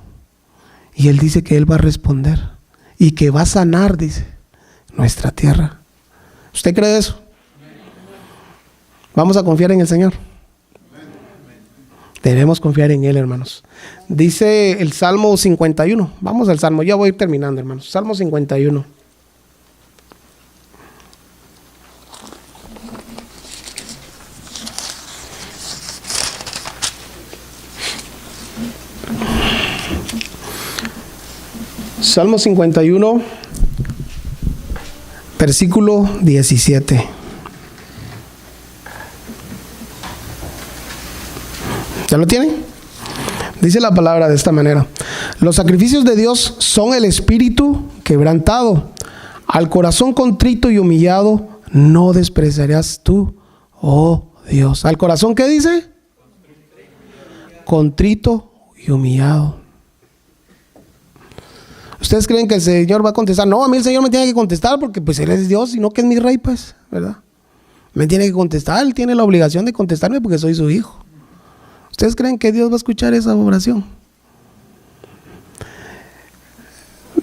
Y Él dice que Él va a responder y que va a sanar, dice, nuestra tierra. ¿Usted cree eso? Vamos a confiar en el Señor. Debemos confiar en Él, hermanos. Dice el Salmo 51. Vamos al Salmo, ya voy a ir terminando, hermanos. Salmo 51. Salmo 51, versículo 17. ¿Ya lo tienen? Dice la palabra de esta manera: los sacrificios de Dios son el espíritu quebrantado. Al corazón contrito y humillado no despreciarás tú, oh Dios. ¿Al corazón qué dice? Contrito y humillado. ¿Ustedes creen que el Señor va a contestar? No, a mí el Señor me tiene que contestar porque pues Él es Dios y no que es mi rey, pues, ¿verdad? Me tiene que contestar, Él tiene la obligación de contestarme porque soy su hijo. ¿Ustedes creen que Dios va a escuchar esa oración?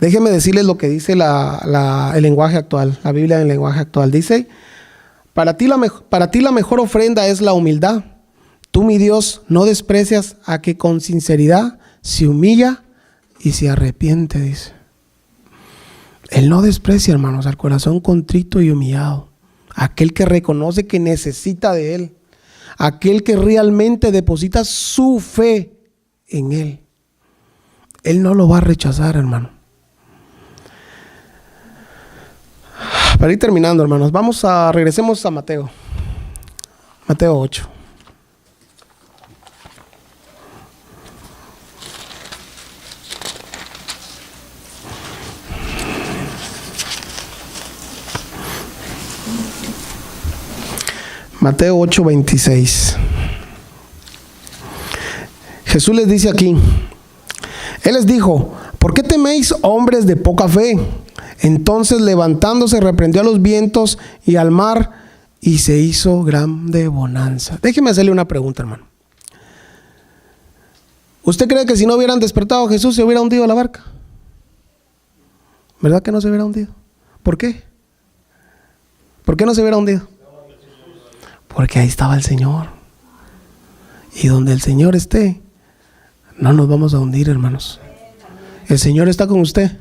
Déjenme decirles lo que dice el lenguaje actual, la Biblia en el lenguaje actual. Dice, para ti la mejor ofrenda es la humildad. Tú, mi Dios, no desprecias a que con sinceridad se humilla y se arrepiente, dice. Él no desprecia, hermanos, al corazón contrito y humillado. Aquel que reconoce que necesita de Él. aquel que realmente deposita su fe en Él. Él no lo va a rechazar, hermano. Para ir terminando, hermanos, regresemos a Mateo 8. Mateo 8:26. Jesús les dice aquí, Él les dijo: ¿por qué teméis, hombres de poca fe? Entonces, levantándose, reprendió a los vientos y al mar, y se hizo grande bonanza. Déjeme hacerle una pregunta, hermano. ¿Usted cree que si no hubieran despertado a Jesús se hubiera hundido la barca? ¿Verdad que no se hubiera hundido? ¿Por qué? ¿Por qué no se hubiera hundido? Porque ahí estaba el Señor. Y donde el Señor esté, no nos vamos a hundir, hermanos. El Señor está con usted.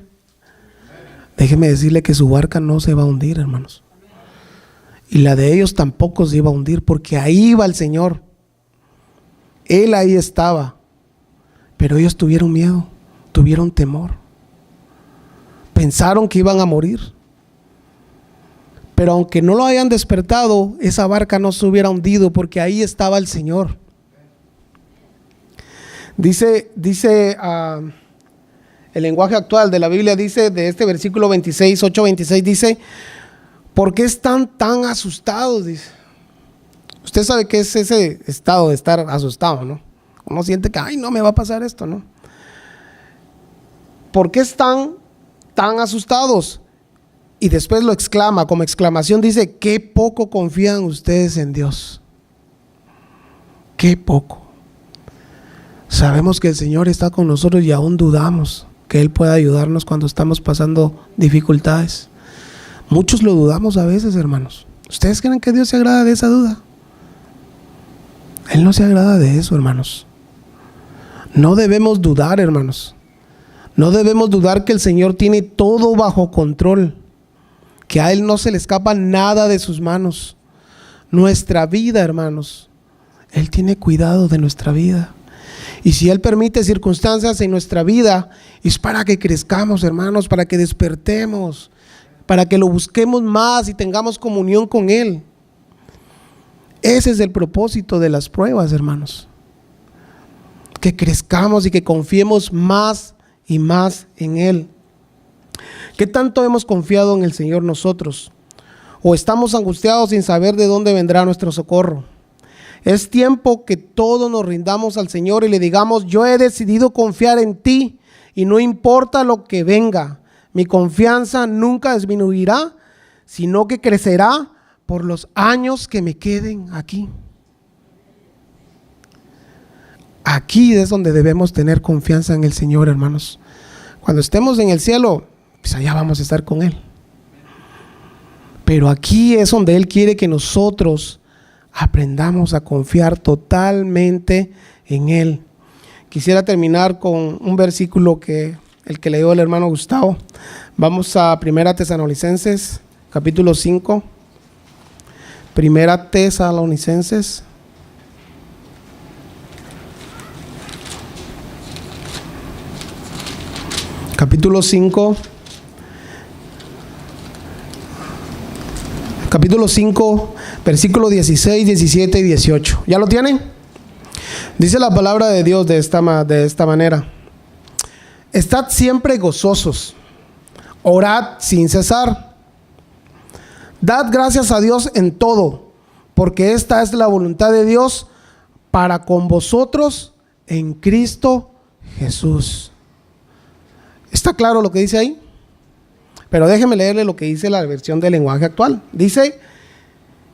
Déjeme decirle que su barca no se va a hundir, hermanos. Y la de ellos tampoco se iba a hundir, porque ahí iba el Señor. Él ahí estaba. Pero ellos tuvieron miedo, tuvieron temor. Pensaron que iban a morir. Pero aunque no lo hayan despertado, esa barca no se hubiera hundido, porque ahí estaba el Señor. Dice el lenguaje actual de la Biblia, dice de este versículo 26, 8:26, dice: ¿por qué están tan asustados? Dice. Usted sabe qué es ese estado de estar asustado, ¿no? Uno siente que, ay, no me va a pasar esto, ¿no? ¿Por qué están tan asustados? Y después lo exclama, como exclamación dice: qué poco confían ustedes en Dios. Qué poco. Sabemos que el Señor está con nosotros y aún dudamos que Él pueda ayudarnos cuando estamos pasando dificultades. Muchos lo dudamos a veces, hermanos. ¿Ustedes creen que Dios se agrada de esa duda? Él no se agrada de eso, hermanos. No debemos dudar, hermanos. No debemos dudar que el Señor tiene todo bajo control, que a Él no se le escapa nada de sus manos. Nuestra vida, hermanos, Él tiene cuidado de nuestra vida. Y si Él permite circunstancias en nuestra vida, es para que crezcamos, hermanos, para que despertemos, para que lo busquemos más y tengamos comunión con Él. Ese es el propósito de las pruebas, hermanos. Que crezcamos y que confiemos más y más en Él. ¿Qué tanto hemos confiado en el Señor nosotros? ¿O estamos angustiados sin saber de dónde vendrá nuestro socorro? Es tiempo que todos nos rindamos al Señor y le digamos: yo he decidido confiar en ti y no importa lo que venga. Mi confianza nunca disminuirá, sino que crecerá por los años que me queden aquí. Aquí es donde debemos tener confianza en el Señor, hermanos. Cuando estemos en el cielo, pues allá vamos a estar con Él. Pero aquí es donde Él quiere que nosotros aprendamos a confiar totalmente en Él. Quisiera terminar con un versículo el que leyó el hermano Gustavo. Vamos a 1 Tesalonicenses, capítulo 5. 1 Tesalonicenses, capítulo 5. Capítulo 5, versículo 16, 17 y 18. ¿Ya lo tienen? Dice la palabra de Dios de esta manera: estad siempre gozosos, orad sin cesar, dad gracias a Dios en todo, porque esta es la voluntad de Dios para con vosotros en Cristo Jesús. ¿Está claro lo que dice ahí? Pero déjeme leerle lo que dice la versión del lenguaje actual. Dice: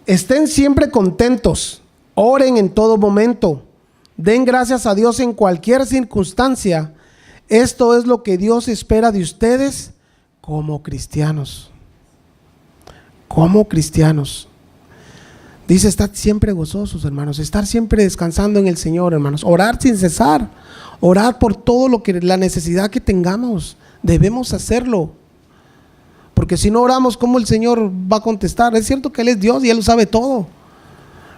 estén siempre contentos, oren en todo momento, den gracias a Dios en cualquier circunstancia. Esto es lo que Dios espera de ustedes como cristianos. Como cristianos. Dice: estar siempre gozosos, hermanos, estar siempre descansando en el Señor, hermanos, orar sin cesar, orar por todo la necesidad que tengamos. Debemos hacerlo. Porque si no oramos, ¿cómo el Señor va a contestar? Es cierto que Él es Dios y Él lo sabe todo.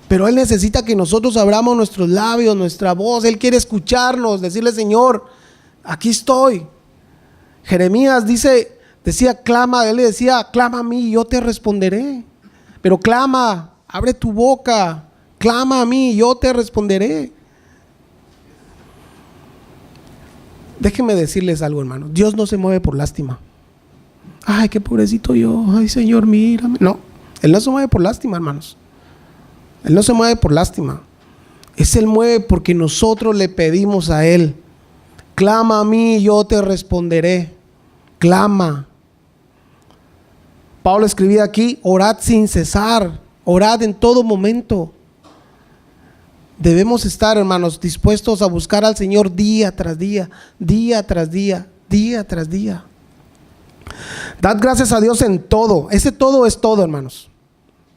Pero Él necesita que nosotros abramos nuestros labios, nuestra voz. Él quiere escucharnos, decirle: Señor, aquí estoy. Jeremías decía, clama. Él le decía: clama a mí y yo te responderé. Pero clama, abre tu boca, clama a mí y yo te responderé. Déjenme decirles algo, hermano. Dios no se mueve por lástima. Ay, qué pobrecito yo. Ay, Señor, mírame. No, Él no se mueve por lástima, hermanos. Él no se mueve por lástima. Él mueve porque nosotros le pedimos a Él: clama a mí y yo te responderé. Clama. Pablo escribía aquí: orad sin cesar, orad en todo momento. Debemos estar, hermanos, dispuestos a buscar al Señor día tras día, día tras día, día tras día. Dad gracias a Dios en todo. Ese todo es todo, hermanos.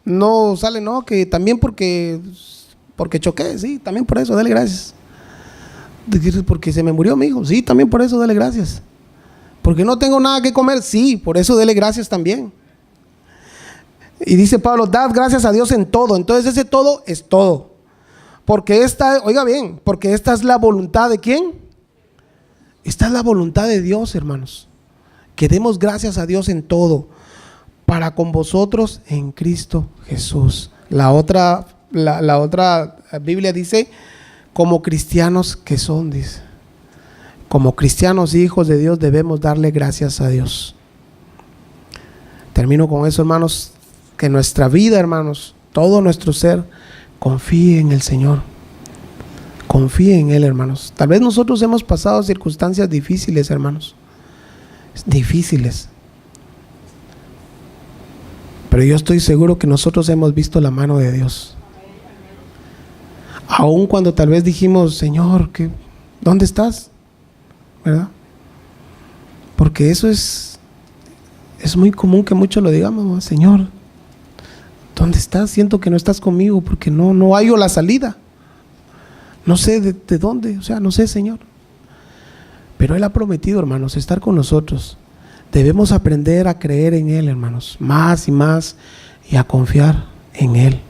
No sale, no, que también porque choqué, sí, también por eso, dale gracias. Porque se me murió mi hijo, sí, también por eso, dale gracias. Porque no tengo nada que comer, sí, por eso dele gracias también. Y dice Pablo: dad gracias a Dios en todo. Entonces ese todo es todo. Porque oiga bien, porque esta es la voluntad ¿de quién? Esta es la voluntad de Dios, hermanos. Que demos gracias a Dios en todo, para con vosotros en Cristo Jesús. La otra Biblia dice: como cristianos que son, dice. Como cristianos, hijos de Dios, debemos darle gracias a Dios. Termino con eso, hermanos. Que nuestra vida, hermanos, todo nuestro ser, confíe en el Señor. Confíe en Él, hermanos. Tal vez nosotros hemos pasado circunstancias difíciles, hermanos. Difíciles. Pero yo estoy seguro que nosotros hemos visto la mano de Dios. Aun cuando tal vez dijimos: Señor, ¿dónde estás? ¿Verdad? Porque eso es muy común que muchos lo digamos: Señor, ¿dónde estás? Siento que no estás conmigo porque no hallo la salida. No sé de dónde, o sea, no sé, Señor. Pero Él ha prometido, hermanos, estar con nosotros. Debemos aprender a creer en Él, hermanos, más y más, y a confiar en Él.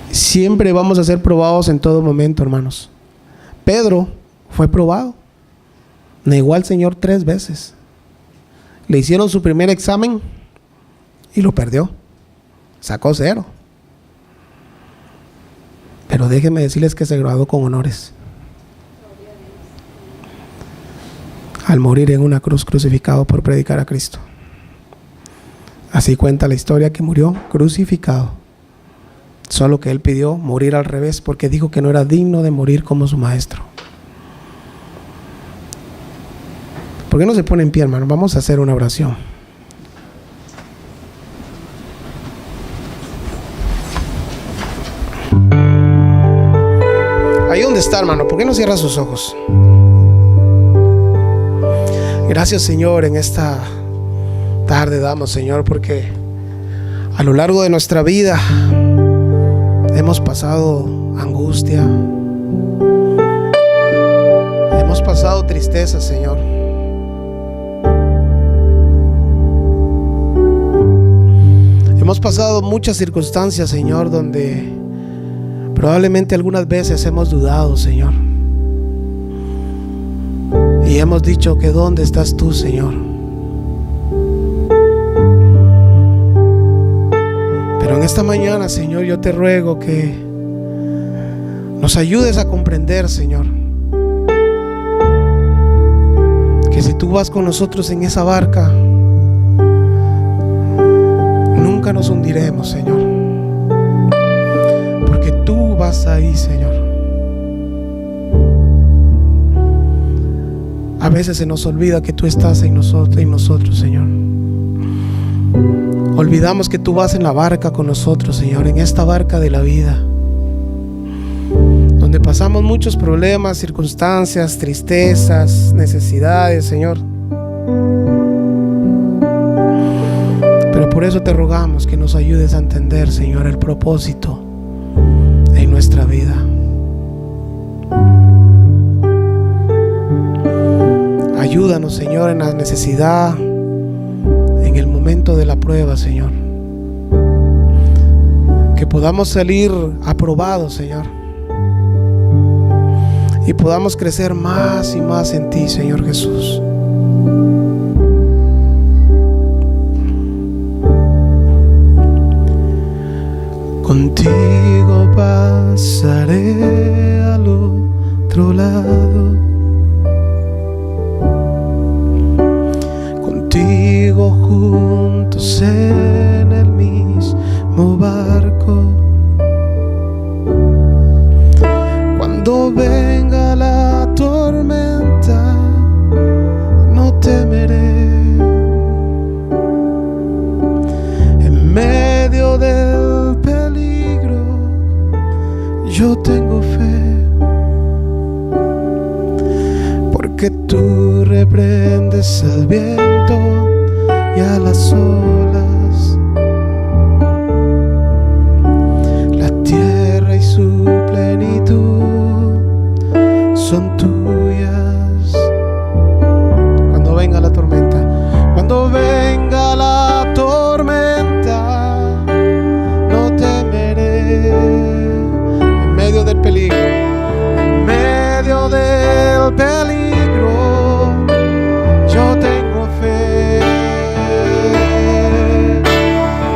Siempre vamos a ser probados en todo momento, hermanos. Pedro fue probado. Negó al Señor 3 veces. Le hicieron su primer examen y lo perdió. Sacó 0. Pero déjenme decirles que se graduó con honores. Al morir en una cruz, crucificado por predicar a Cristo. Así cuenta la historia, que murió crucificado. Solo que él pidió morir al revés, porque dijo que no era digno de morir como su maestro. ¿Por qué no se pone en pie, hermano? Vamos a hacer una oración. Ahí donde está, hermano, ¿por qué no cierra sus ojos? Gracias, Señor, en esta tarde damos, Señor, porque a lo largo de nuestra vida hemos pasado angustia, hemos pasado tristeza, Señor. Hemos pasado muchas circunstancias, Señor, donde probablemente algunas veces hemos dudado, Señor. Y hemos dicho que ¿dónde estás tú, Señor? Pero en esta mañana, Señor, yo te ruego que nos ayudes a comprender, Señor, que si tú vas con nosotros en esa barca, nunca nos hundiremos, Señor, porque tú vas ahí, Señor. A veces se nos olvida que tú estás en nosotros, Señor. Olvidamos que tú vas en la barca con nosotros, Señor, en esta barca de la vida, donde pasamos muchos problemas, circunstancias, tristezas, necesidades, Señor. Pero por eso te rogamos que nos ayudes a entender, Señor, el propósito en nuestra vida. Ayúdanos, Señor, en la necesidad, en el momento de la prueba, Señor. podamos salir aprobados, Señor, y podamos crecer más y más en ti, Señor Jesús. Contigo pasaré al otro lado, contigo juntos en el mismo barco. Cuando venga la tormenta, no temeré. En medio del peligro, yo tengo fe, porque tú reprendes al viento y a las olas. La tierra y su plenitud son tuyas. Cuando venga la tormenta, cuando venga la tormenta, no temeré. En medio del peligro, en medio del peligro, yo tengo fe.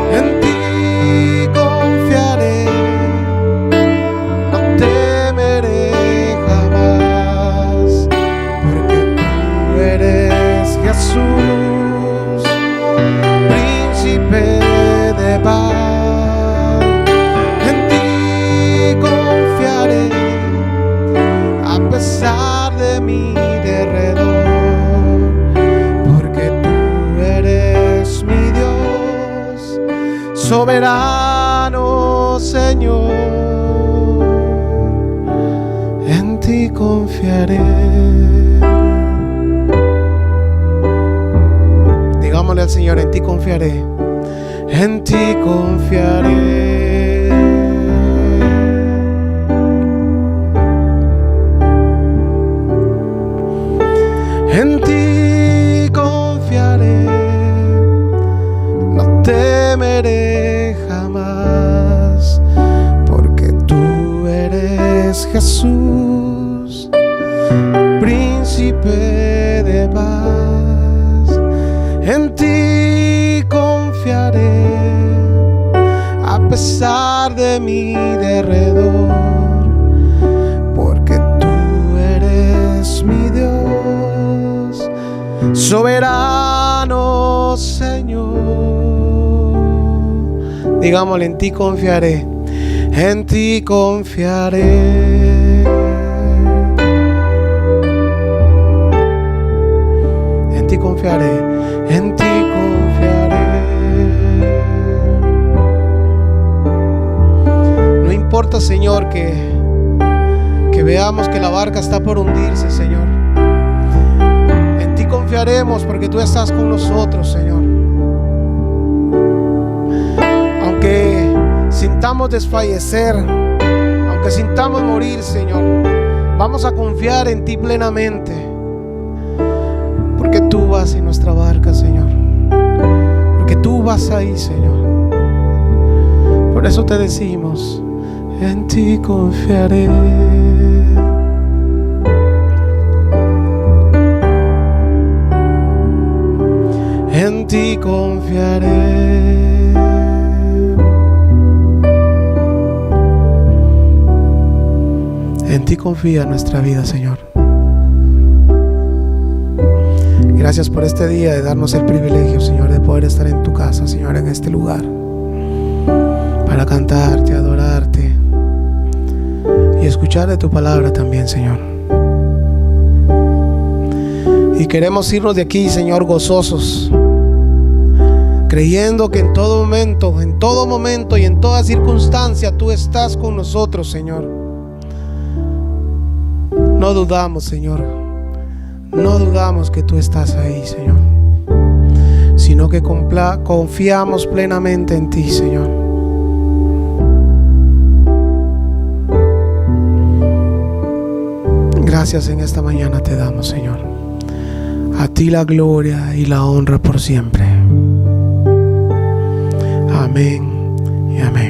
En ti confiaré, no temeré jamás, porque tú eres Jesús, príncipe de paz. En ti confiaré, a pesar de mi derredor, porque tú eres mi Dios, soberano Señor. En ti confiaré. Digámosle al Señor: en ti confiaré, en ti confiaré. En ti confiaré, no temeré jamás, porque tú eres Jesús, príncipe de paz. En ti confiaré, a pesar de mi derredor, porque tú eres mi Dios, soberano Señor. Digámosle: en ti confiaré, en ti confiaré. En ti confiaré, en ti confiaré. No importa, Señor, que veamos que la barca está por hundirse, Señor. En ti confiaremos, porque tú estás con nosotros, Señor. Aunque sintamos desfallecer, aunque sintamos morir, Señor, vamos a confiar en ti plenamente, porque tú vas en nuestra barca, Señor, porque tú vas ahí, Señor. Por eso te decimos: en ti confiaré. En ti confiaré. En ti confía nuestra vida, Señor. Gracias por este día de darnos el privilegio, Señor, de poder estar en tu casa, Señor, en este lugar, para cantarte, adorarte y escuchar de tu palabra también, Señor. Y queremos irnos de aquí, Señor, gozosos, creyendo que en todo momento y en toda circunstancia tú estás con nosotros, Señor. No dudamos, Señor, no dudamos que tú estás ahí, Señor, sino que confiamos plenamente en ti, Señor. Gracias en esta mañana te damos, Señor. A ti la gloria y la honra por siempre. Amén y amén.